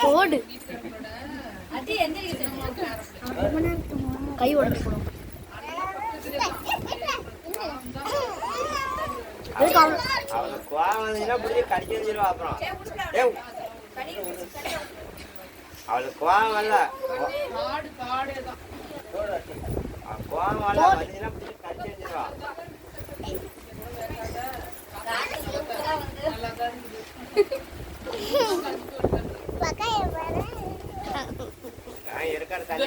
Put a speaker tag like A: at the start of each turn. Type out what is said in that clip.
A: போடு கை உடச்சு போடும்.
B: அவளுக்கு கோவம் வந்தீங்கன்னா புடிச்சு கடிச்சு வச்சிருவா. அப்புறம் அவளுக்கு கோவம் வரல, கோவம் வரல வந்தீங்கன்னா புடிச்சு கடிச்சு வச்சிருவா. இருக்காரு தண்ணி